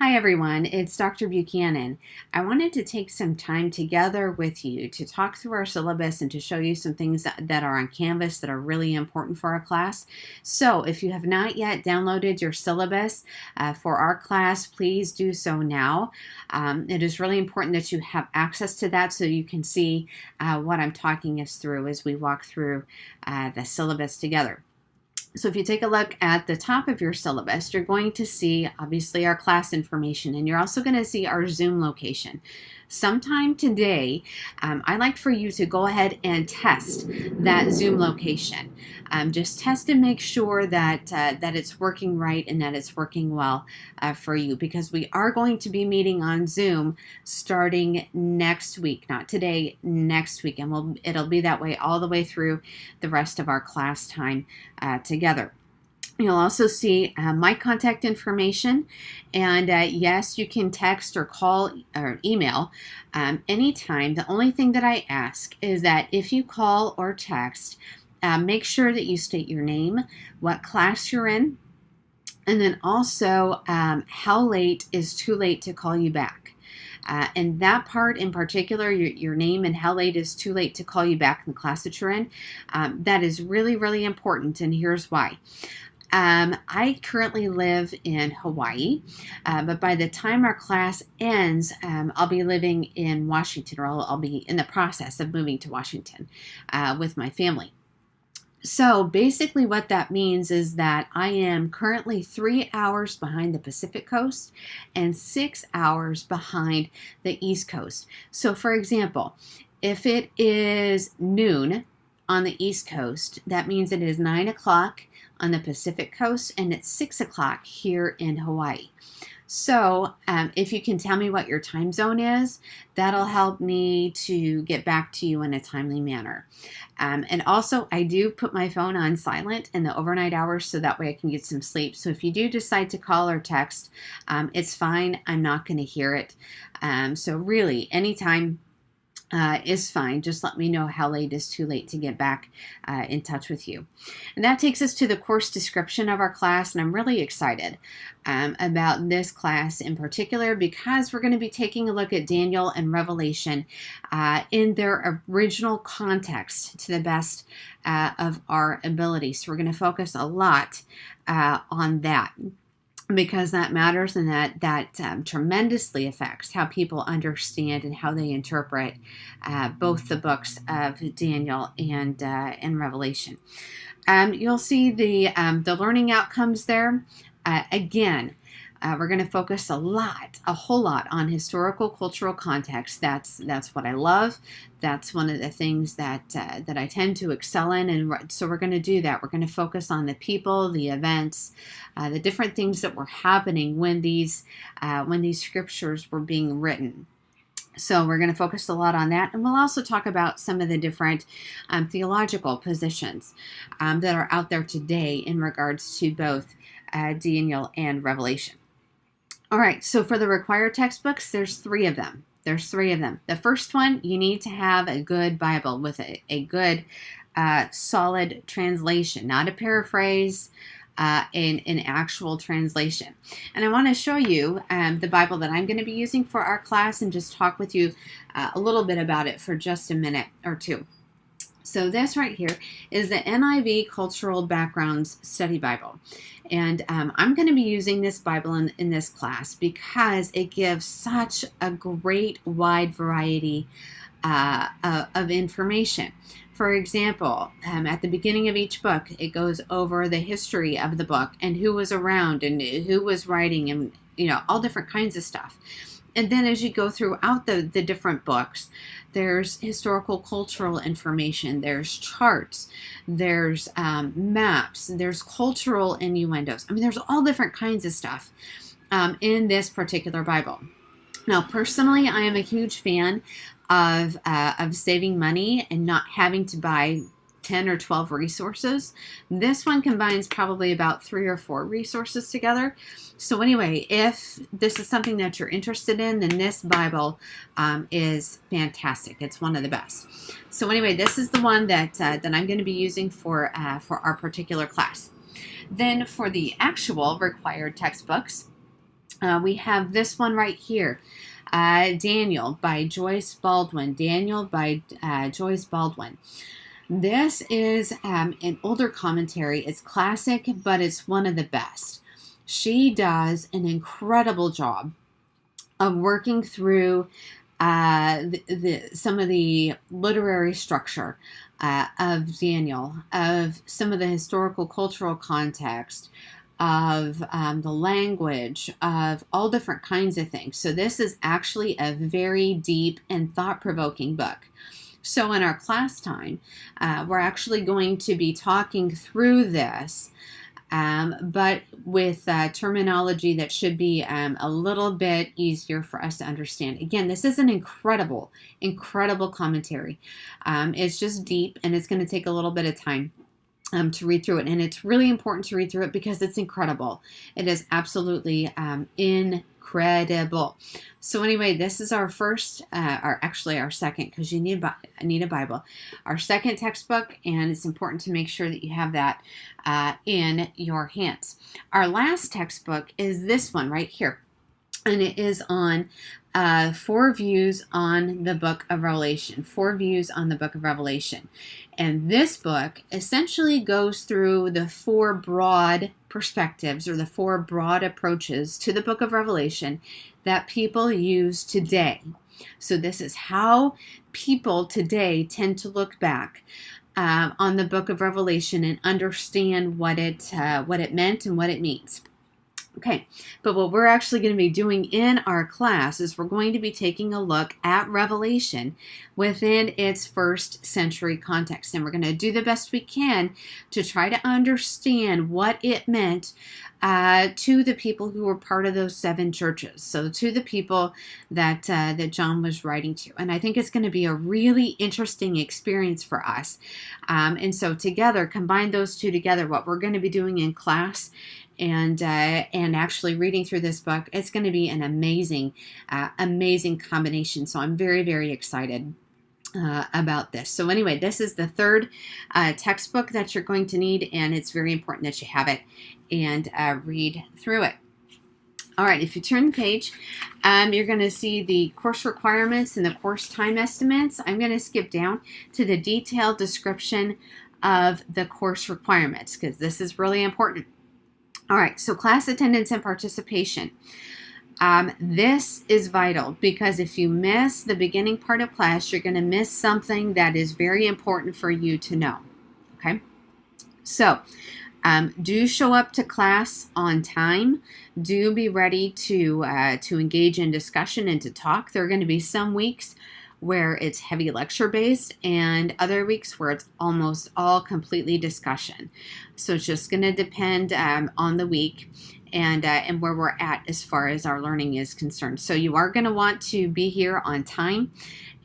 Hi everyone, it's Dr. Buchanan. I wanted to take some time together with you to talk through our syllabus and to show you some things that are on Canvas that are really important for our class. So if you have not yet downloaded your syllabus for our class, please do so now. It is really important that you have access to that so you can see what I'm talking us through as we walk through the syllabus together. So if you take a look at the top of your syllabus, you're going to see obviously our class information, and you're also going to see our Zoom location. Sometime today, I'd like for you to go ahead and test that Zoom location. Just test and make sure that that it's working right and that it's working well for you, because we are going to be meeting on Zoom starting next week, not today, next week, and it'll be that way all the way through the rest of our class time together. You'll also see my contact information, and yes, you can text or call or email anytime. The only thing that I ask is that if you call or text, make sure that you state your name, what class you're in, and then also how late is too late to call you back. And that part in particular, your name and how late is too late to call you back in the class that you're in, that is really, really important, and here's why. I currently live in Hawaii, but by the time our class ends, I'll be living in Washington, or I'll be in the process of moving to Washington with my family. So basically what that means is that I am currently 3 hours behind the Pacific Coast and 6 hours behind the East Coast. So for example, if it is noon on the East Coast, that means it is 9 o'clock on the Pacific Coast and it's 6 o'clock here in Hawaii. So if you can tell me what your time zone is, that'll help me to get back to you in a timely manner. And also, I do put my phone on silent in the overnight hours so that way I can get some sleep. So if you do decide to call or text, it's fine. I'm not going to hear it. So really, anytime is fine. Just let me know how late is too late to get back in touch with you. And that takes us to the course description of our class, and I'm really excited about this class in particular because we're going to be taking a look at Daniel and Revelation in their original context to the best of our ability. So we're going to focus a lot on that, because that matters, and that tremendously affects how people understand and how they interpret both the books of Daniel and Revelation. You'll see the learning outcomes there. Again, we're going to focus a whole lot on historical cultural context. That's what I love. That's one of the things that I tend to excel in, and so we're going to do that. We're going to focus on the people, the events, the different things that were happening when these scriptures were being written. So we're going to focus a lot on that, and we'll also talk about some of the different theological positions that are out there today in regards to both Daniel and Revelation. All right, so for the required textbooks, there's three of them. The first one, you need to have a good Bible with a good, solid translation, not a paraphrase, an actual translation. And I want to show you the Bible that I'm going to be using for our class and just talk with you a little bit about it for just a minute or two. So this right here is the NIV Cultural Backgrounds Study Bible. And I'm going to be using this Bible in this class because it gives such a great wide variety of information. For example, at the beginning of each book, it goes over the history of the book and who was around and who was writing, and all different kinds of stuff. And then as you go throughout the different books, there's historical cultural information, there's charts, there's maps, there's cultural innuendos. I mean, there's all different kinds of stuff in this particular Bible. Now, personally, I am a huge fan of saving money and not having to buy 10 or 12 resources. This one combines probably about 3 or 4 resources together. So anyway, if this is something that you're interested in, then this Bible is fantastic. It's one of the best. So anyway, this is the one that I'm going to be using for our particular class. Then for the actual required textbooks, We have this one right here, Daniel by Joyce Baldwin. Daniel by Joyce Baldwin. This is an older commentary. It's classic, but it's one of the best. She does an incredible job of working through some of the literary structure of Daniel, of some of the historical cultural context, of the language, of all different kinds of things. So this is actually a very deep and thought-provoking book. So in our class time, we're actually going to be talking through this, but with terminology that should be a little bit easier for us to understand. Again, this is an incredible, incredible commentary. It's just deep, and it's going to take a little bit of time to read through it. And it's really important to read through it because it's incredible. It is absolutely incredible. So anyway, this is our first, or actually our second, because you need a Bible. Our second textbook, and it's important to make sure that you have that in your hands. Our last textbook is this one right here. And it is on 4 views on the book of Revelation. 4 views on the book of Revelation. And this book essentially goes through the 4 broad perspectives, or the 4 broad approaches to the book of Revelation that people use today. So this is how people today tend to look back on the book of Revelation and understand what it meant and what it means. Okay, but what we're actually going to be doing in our class is we're going to be taking a look at Revelation within its first century context. And we're going to do the best we can to try to understand what it meant to the people who were part of those 7 churches. So to the people that John was writing to. And I think it's going to be a really interesting experience for us. And so together, combine those two together, what we're going to be doing in class and actually reading through this book, it's going to be an amazing combination. So I'm very, very excited about this. So anyway, this is the third textbook that you're going to need, and it's very important that you have it and read through it. All right, if you turn the page, you're going to see the course requirements and the course time estimates. I'm going to skip down to the detailed description of the course requirements because this is really important. All right, so class attendance and participation. This is vital because if you miss the beginning part of class, you're going to miss something that is very important for you to know. Okay, so do show up to class on time. Do be ready to engage in discussion and to talk. There are going to be some weeks where it's heavy lecture based and other weeks where it's almost all completely discussion. So it's just going to depend on the week and where we're at as far as our learning is concerned. So you are going to want to be here on time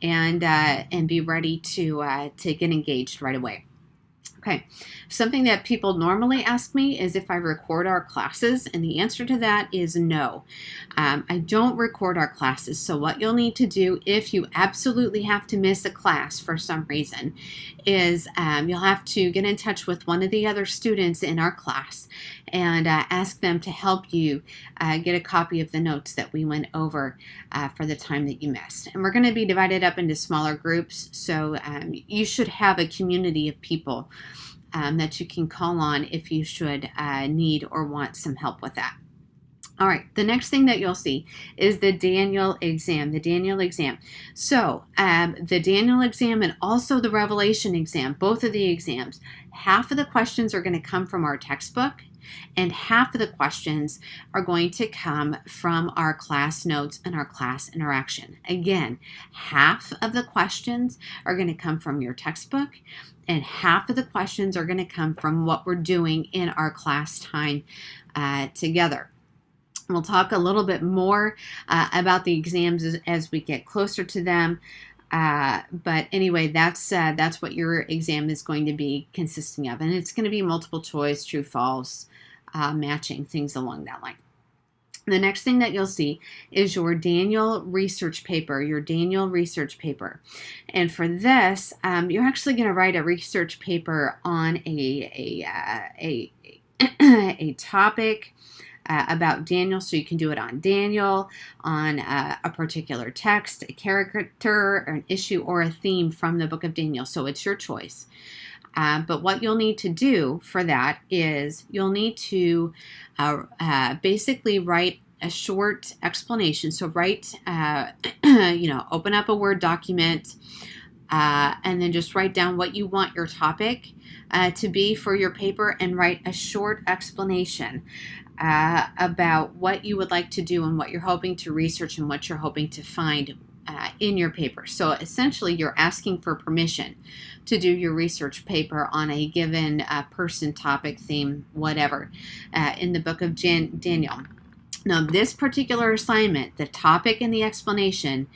and be ready to get engaged right away. Okay, something that people normally ask me is if I record our classes, and the answer to that is no. I don't record our classes, so what you'll need to do if you absolutely have to miss a class for some reason is you'll have to get in touch with one of the other students in our class and ask them to help you get a copy of the notes that we went over for the time that you missed. And we're going to be divided up into smaller groups, so you should have a community of people that you can call on if you should need or want some help with that. All right, the next thing that you'll see is the Daniel exam, So the Daniel exam and also the Revelation exam, both of the exams, half of the questions are going to come from our textbook and half of the questions are going to come from our class notes and our class interaction. Again, half of the questions are going to come from your textbook and half of the questions are going to come from what we're doing in our class time together. We'll talk a little bit more about the exams as we get closer to them. But anyway, that's what your exam is going to be consisting of. And it's going to be multiple choice, true, false, matching, things along that line. The next thing that you'll see is your Daniel research paper, And for this, you're actually going to write a research paper on a topic about Daniel. So you can do it on Daniel, on a particular text, a character, or an issue, or a theme from the book of Daniel. So it's your choice. But what you'll need to do for that is you'll need to basically write a short explanation. So write, open up a Word document, and then just write down what you want your topic to be for your paper, and write a short explanation about what you would like to do and what you're hoping to research and what you're hoping to find in your paper. So essentially you're asking for permission to do your research paper on a given person, topic, theme, whatever, in the book of Daniel. Now, this particular assignment, the topic and the explanation,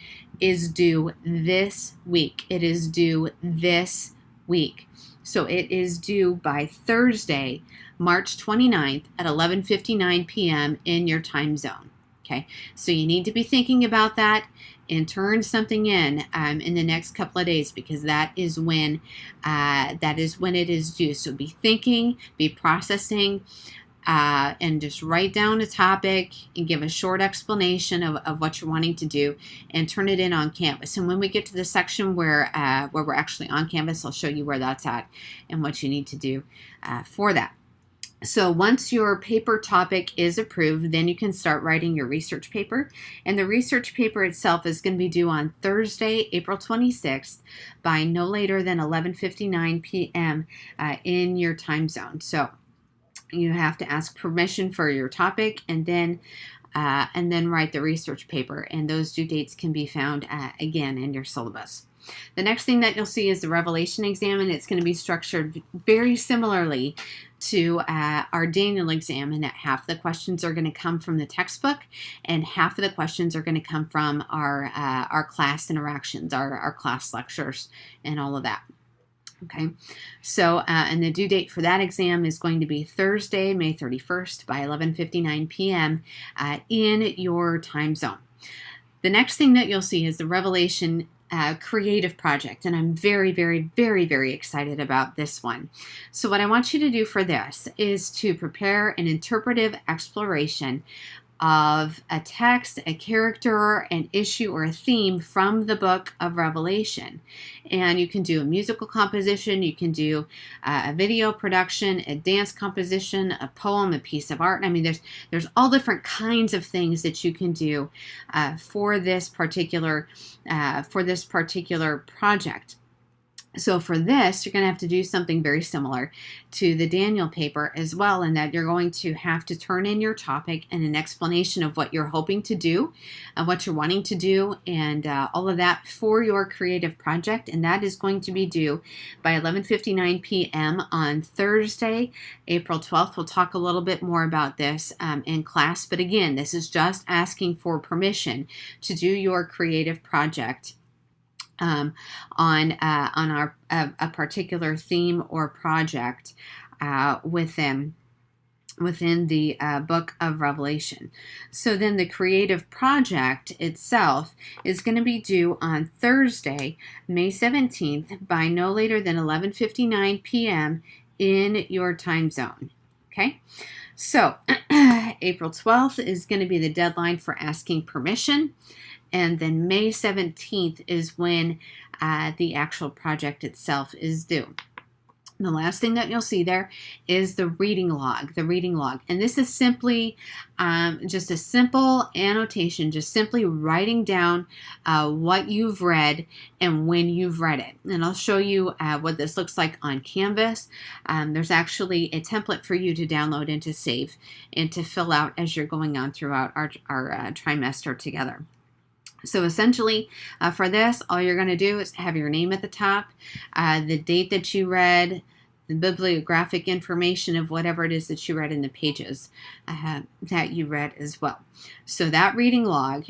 is due this week. It is due this week. So it is due by Thursday, March 29th at 11:59 p.m. in your time zone. Okay, so you need to be thinking about that and turn something in the next couple of days, because that is when it is due. So be thinking, be processing, and just write down a topic and give a short explanation of what you're wanting to do, and turn it in on Canvas. And when we get to the section where we're actually on Canvas, I'll show you where that's at and what you need to do for that. So once your paper topic is approved, then you can start writing your research paper. And the research paper itself is going to be due on Thursday, April 26th by no later than 11:59 p.m. In your time zone. So you have to ask permission for your topic, and then write the research paper. And those due dates can be found again in your syllabus. The next thing that you'll see is the Revelation exam, and it's going to be structured very similarly to our Daniel exam, in that half the questions are going to come from the textbook, and half of the questions are going to come from our class interactions, our class lectures, and all of that. Okay, so and the due date for that exam is going to be Thursday, May 31st by 11:59 p.m. In your time zone. The next thing that you'll see is the Revelation creative project, and I'm very, very, very, very excited about this one. So what I want you to do for this is to prepare an interpretive exploration of a text, a character, an issue, or a theme from the book of Revelation. And you can do a musical composition, you can do a video production, a dance composition, a poem, a piece of art. I mean, there's all different kinds of things that you can do for this particular project. So for this, you're going to have to do something very similar to the Daniel paper as well, in that you're going to have to turn in your topic and an explanation of what you're hoping to do, and what you're wanting to do, and all of that for your creative project. And that is going to be due by 11:59 p.m. on Thursday, April 12th. We'll talk a little bit more about this in class. But again, this is just asking for permission to do your creative project on a particular theme or project within the book of Revelation. So then the creative project itself is going to be due on Thursday, May 17th by no later than 11:59 p.m. in your time zone. Okay, so April 12th is going to be the deadline for asking permission. And then May 17th is when the actual project itself is due. The last thing that you'll see there is the reading log. And this is simply just a simple annotation, just simply writing down what you've read and when you've read it. And I'll show you what this looks like on Canvas. There's actually a template for you to download and to save and to fill out as you're going on throughout our trimester together. So essentially, for this, all you're going to do is have your name at the top, the date that you read, the bibliographic information of whatever it is that you read in the pages that you read as well. So that reading log,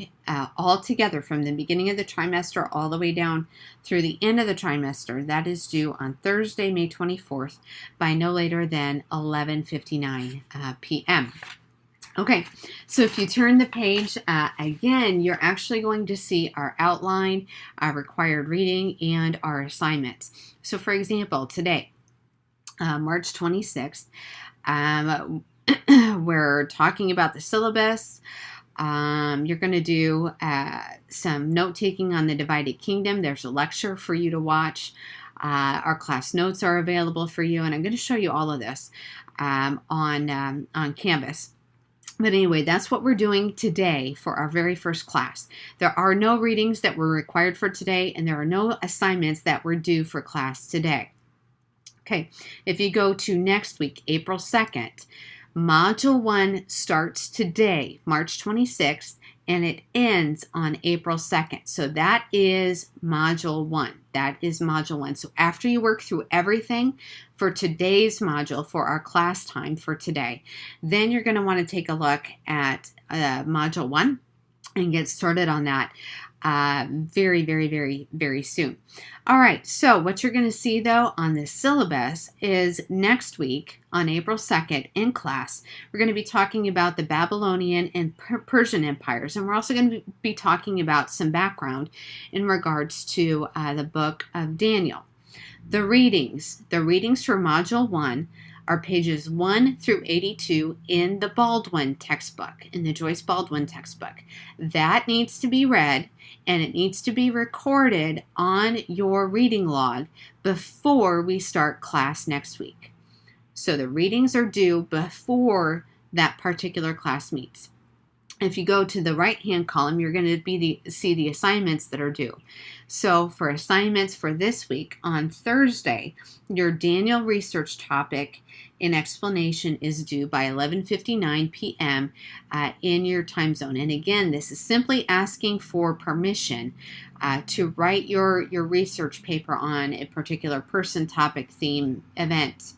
all together from the beginning of the trimester all the way down through the end of the trimester, that is due on Thursday, May 24th by no later than 11:59 p.m. Okay, so if you turn the page, again, you're actually going to see our outline, our required reading, and our assignments. So for example, today, March 26th, We're talking about the syllabus. You're going to do some note-taking on the divided kingdom. There's a lecture for you to watch. Our class notes are available for you, and I'm going to show you all of this on Canvas. But anyway, that's what we're doing today for our very first class. There are no readings that were required for today, and there are no assignments that were due for class today. Okay, if you go to next week, April 2nd, Module 1 starts today, March 26th, and it ends on April 2nd. So that is Module 1. That is Module 1. So after you work through everything for today's module, for our class time for today, then you're going to want to take a look at Module 1 and get started on that very, very, very, very soon. All right, so what you're going to see, though, on the syllabus is next week on April 2nd in class, we're going to be talking about the Babylonian and Persian empires, and we're also going to be talking about some background in regards to the book of Daniel. The readings for Module 1 are pages 1 through 82 in the Baldwin textbook, in the Joyce Baldwin textbook. That needs to be read, and it needs to be recorded on your reading log before we start class next week. So the readings are due before that particular class meets. If you go to the right-hand column, you're going to see the assignments that are due. So for assignments for this week, on Thursday, your Daniel research topic and explanation is due by 11:59 p.m. In your time zone. And again, this is simply asking for permission to write your research paper on a particular person, topic, theme, event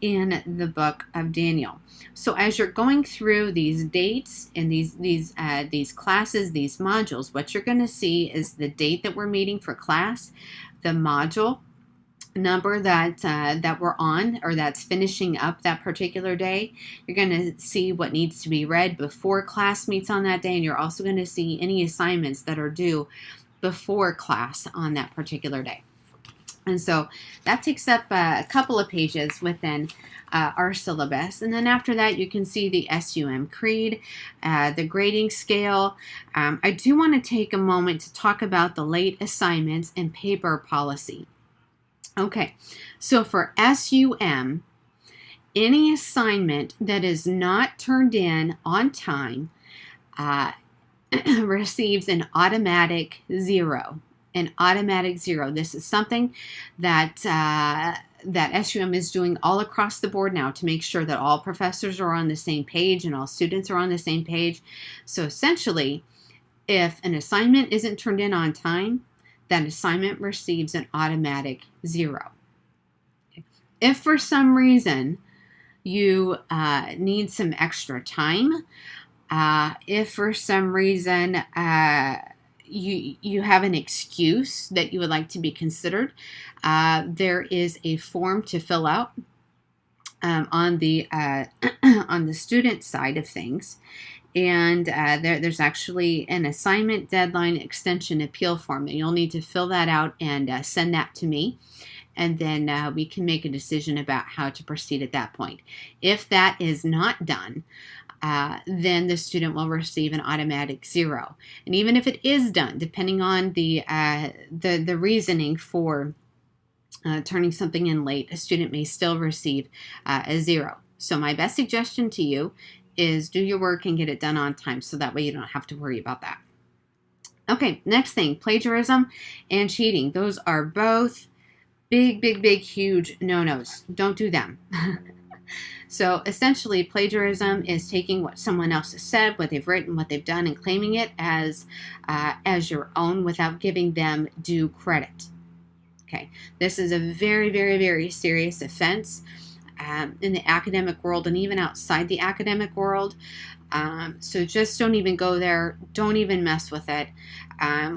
in the book of Daniel. So as you're going through these dates and these classes, these modules, what you're going to see is the date that we're meeting for class, the module number that we're on, or that's finishing up that particular day. You're going to see what needs to be read before class meets on that day, and you're also going to see any assignments that are due before class on that particular day. And so that takes up a couple of pages within our syllabus. And then after that, you can see the SUM Creed, the grading scale. I do want to take a moment to talk about the late assignments and paper policy. Okay, so for SUM, any assignment that is not turned in on time receives an automatic 0. An automatic 0. This is something that SUM is doing all across the board now to make sure that all professors are on the same page and all students are on the same page. So essentially, if an assignment isn't turned in on time, that assignment receives an automatic 0. If for some reason you need some extra time, if for some reason you have an excuse that you would like to be considered, there is a form to fill out on the on the student side of things, and there's actually an assignment deadline extension appeal form, and you'll need to fill that out and send that to me, and then we can make a decision about how to proceed at that point. If that is not done, then the student will receive an automatic 0. And even if it is done, depending on the reasoning for turning something in late, a student may still receive a 0. So my best suggestion to you is do your work and get it done on time, so that way you don't have to worry about that. Okay, next thing, plagiarism and cheating. Those are both big, huge no-nos. Don't do them. So essentially, plagiarism is taking what someone else has said, what they've written, what they've done, and claiming it as your own without giving them due credit. Okay, this is a very, very serious offense in the academic world and even outside the academic world. So just don't even go there. Don't even mess with it.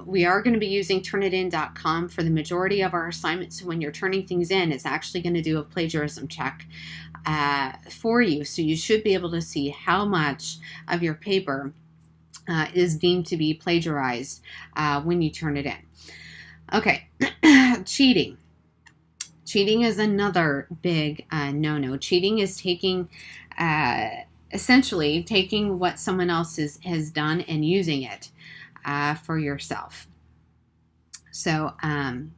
We are going to be using turnitin.com for the majority of our assignments. So when you're turning things in, it's actually going to do a plagiarism check for you. So you should be able to see how much of your paper is deemed to be plagiarized when you turn it in. Okay, cheating. Cheating is another big no-no. Cheating is taking, essentially taking what someone else has done and using it for yourself. So,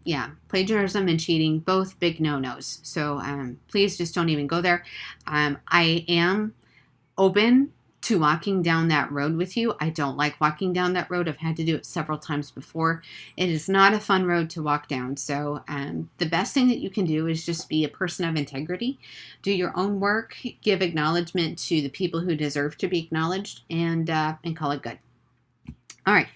yeah, plagiarism and cheating, both big no-nos. So please just don't even go there. I am open to walking down that road with you. I don't like walking down that road. I've had to do it several times before. It is not a fun road to walk down. So the best thing that you can do is just be a person of integrity. Do your own work. Give acknowledgement to the people who deserve to be acknowledged, and call it good. All right,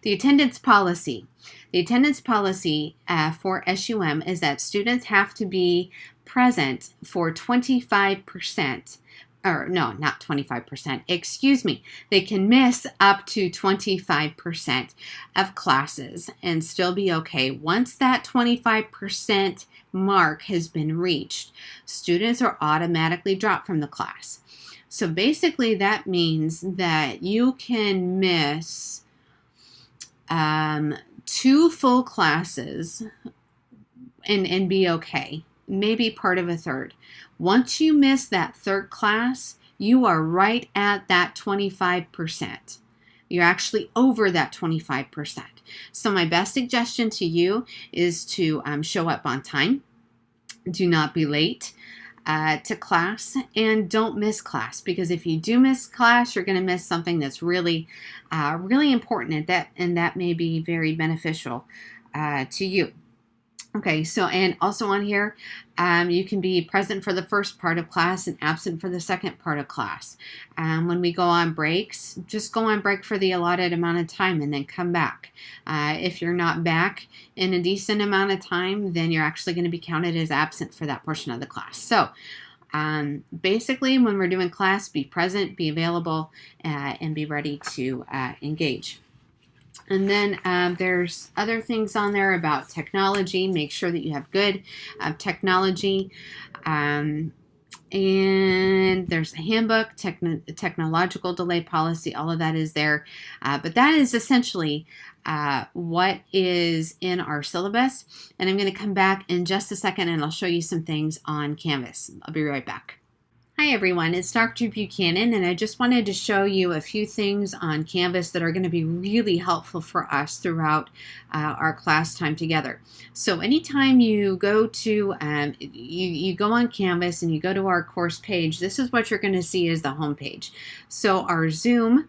the attendance policy. The attendance policy for SUM is that students have to be present for 25%, or no, not 25%, excuse me. They can miss up to 25% of classes and still be okay. Once that 25% mark has been reached, students are automatically dropped from the class. So basically that means that you can miss 2 full classes and be okay. Maybe part of a third. Once you miss that third class, you are right at that 25%. You're actually over that 25%. So my best suggestion to you is to show up on time. Do not be late to class, and don't miss class, because if you do miss class, you're going to miss something that's really, really important, and that may be very beneficial to you. Okay, so, and also on here, you can be present for the first part of class and absent for the second part of class. When we go on breaks, just go on break for the allotted amount of time and then come back. If you're not back in a decent amount of time, then you're actually going to be counted as absent for that portion of the class. So basically, when we're doing class, be present, be available, and be ready to engage. And then there's other things on there about technology. Make sure that you have good technology. And there's a handbook, technological delay policy, all of that is there. But that is essentially what is in our syllabus. And I'm going to come back in just a second and I'll show you some things on Canvas. I'll be right back. Hi everyone, it's Dr. Buchanan, and I just wanted to show you a few things on Canvas that are going to be really helpful for us throughout our class time together. So anytime you go to, you go on Canvas and you go to our course page, this is what you're going to see as the home page. So our Zoom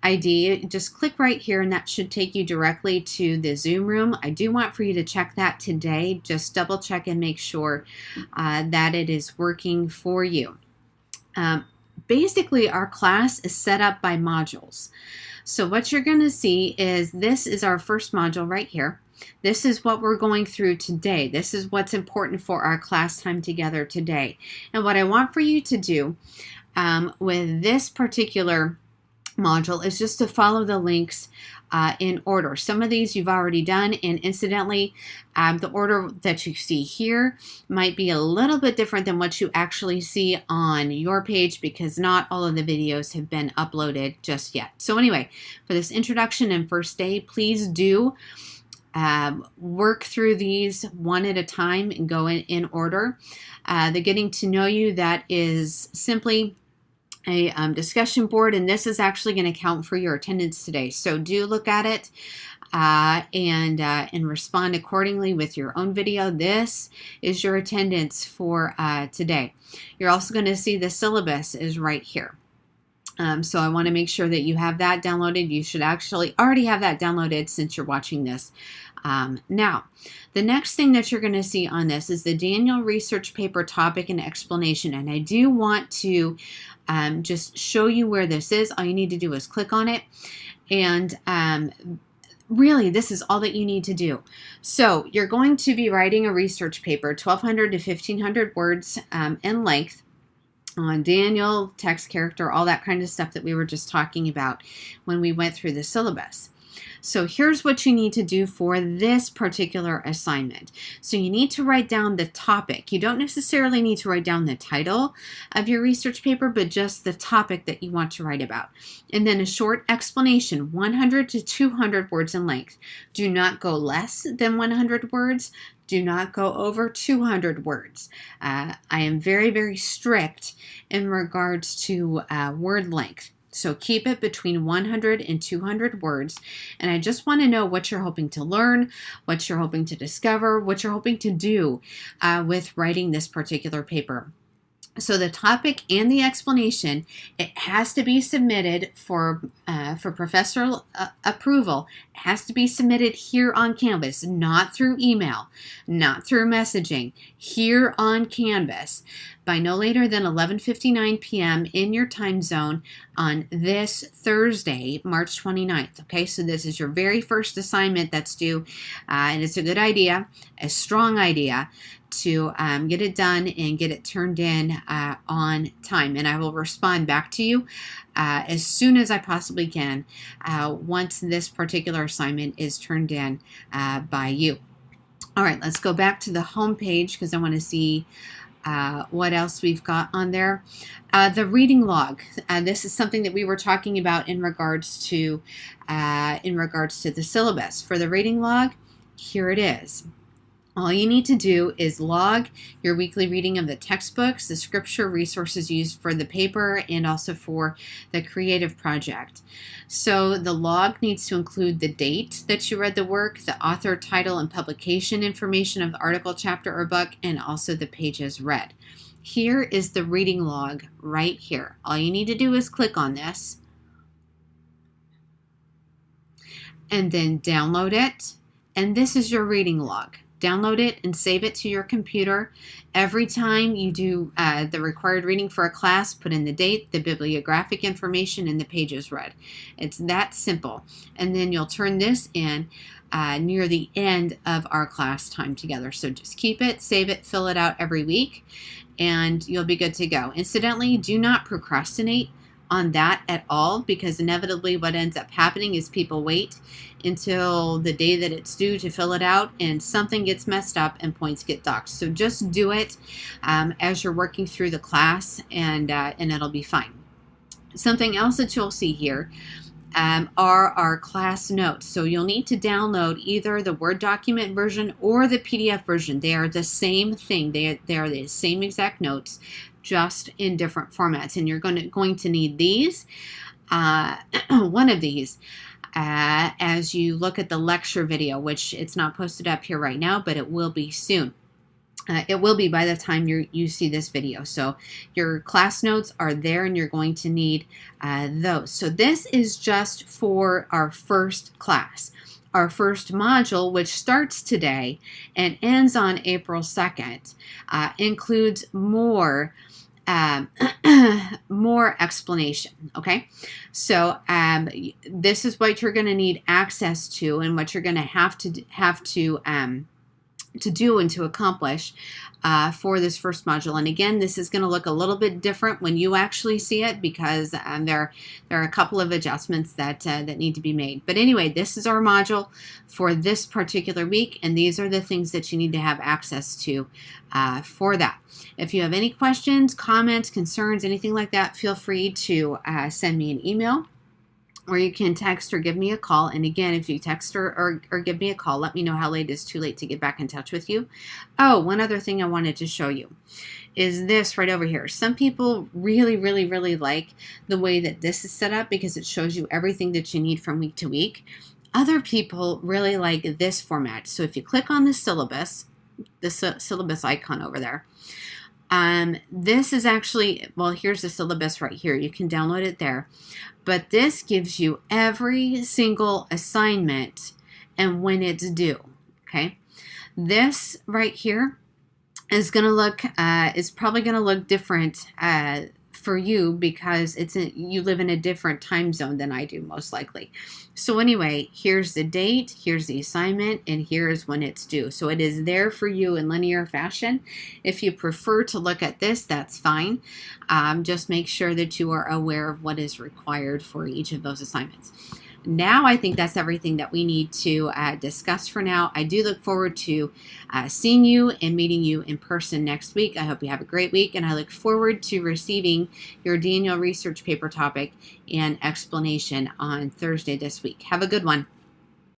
ID, just click right here and that should take you directly to the Zoom room. I do want for you to check that today. Just double check and make sure that it is working for you. Basically, our class is set up by modules. So what you're going to see is this is our first module right here. This is what we're going through today. This is what's important for our class time together today. And what I want for you to do with this particular module is just to follow the links in order. Some of these you've already done, and incidentally, the order that you see here might be a little bit different than what you actually see on your page, because not all of the videos have been uploaded just yet. So anyway, for this introduction and first day, please do work through these one at a time and go in order. The getting to know you, that is simply a discussion board, and this is actually going to count for your attendance today. So do look at it and respond accordingly with your own video. This is your attendance for today. You're also going to see the syllabus is right here. So I want to make sure that you have that downloaded. You should actually already have that downloaded since you're watching this. Now, the next thing that you're going to see on this is the Daniel research paper topic and explanation. And I do want to just show you where this is. All you need to do is click on it. And really, this is all that you need to do. So you're going to be writing a research paper, 1,200 to 1,500 words in length, on Daniel, text, character, all that kind of stuff that we were just talking about when we went through the syllabus. So here's what you need to do for this particular assignment. So you need to write down the topic. You don't necessarily need to write down the title of your research paper, but just the topic that you want to write about. And then a short explanation, 100 to 200 words in length. Do not go less than 100 words. Do not go over 200 words. I am very, very strict in regards to word length. So keep it between 100 and 200 words. And I just want to know what you're hoping to learn, what you're hoping to discover, what you're hoping to do with writing this particular paper. So the topic and the explanation, it has to be submitted for professor approval. It has to be submitted here on Canvas, not through email, not through messaging, here on Canvas by no later than 11:59 p.m. in your time zone on this Thursday, March 29th. Okay, so this is your very first assignment that's due, and it's a good idea, a strong idea, to get it done and get it turned in on time. And I will respond back to you as soon as I possibly can once this particular assignment is turned in by you. All right, let's go back to the home page because I want to see what else we've got on there. The reading log. This is something that we were talking about in regards to the syllabus. For the reading log, here it is. All you need to do is log your weekly reading of the textbooks, the scripture resources used for the paper, and also for the creative project. So the log needs to include the date that you read the work, the author, title, and publication information of the article, chapter, or book, and also the pages read. Here is the reading log right here. All you need to do is click on this and then download it. And this is your reading log. Download it and save it to your computer. Every time you do the required reading for a class, put in the date, the bibliographic information, and the pages read. It's that simple. And then you'll turn this in near the end of our class time together. So just keep it, save it, fill it out every week, and you'll be good to go. Incidentally, do not procrastinate on that at all, because inevitably what ends up happening is people wait until the day that it's due to fill it out and something gets messed up and points get docked. So just do it as you're working through the class, and it'll be fine. Something else that you'll see here are our class notes. So you'll need to download either the Word document version or the PDF version. They are the same thing. They are the same exact notes, just in different formats. And you're going to need these, one of these, as you look at the lecture video, which it's not posted up here right now, but it will be soon. It will be by the time you see this video. So your class notes are there, and you're going to need those. So this is just for our first class. Our first module, which starts today and ends on April 2nd, includes more more explanation. Okay, so this is what you're going to need access to, and what you're going to have to do and to accomplish for this first module. And again, this is going to look a little bit different when you actually see it, because there are a couple of adjustments that need to be made. But anyway, this is our module for this particular week, and these are the things that you need to have access to for that. If you have any questions, comments, concerns, anything like that, feel free to send me an email, or you can text or give me a call. And again, if you text or give me a call, let me know how late is too late to get back in touch with you. Oh, one other thing I wanted to show you is this right over here. Some people really, really, really like the way that this is set up, because it shows you everything that you need from week to week. Other people really like this format. So if you click on the syllabus icon over there, this is actually, well, here's the syllabus right here. You can download it there. But this gives you every single assignment and when it's due. Okay. This right here is going to look, is probably going to look different for you, because you live in a different time zone than I do, most likely. So anyway, here's the date, here's the assignment, and here's when it's due. So it is there for you in linear fashion. If you prefer to look at this, that's fine. Just make sure that you are aware of what is required for each of those assignments. Now I think that's everything that we need to discuss for now. I do look forward to seeing you and meeting you in person next week. I hope you have a great week, and I look forward to receiving your Daniel research paper topic and explanation on Thursday this week. Have a good one.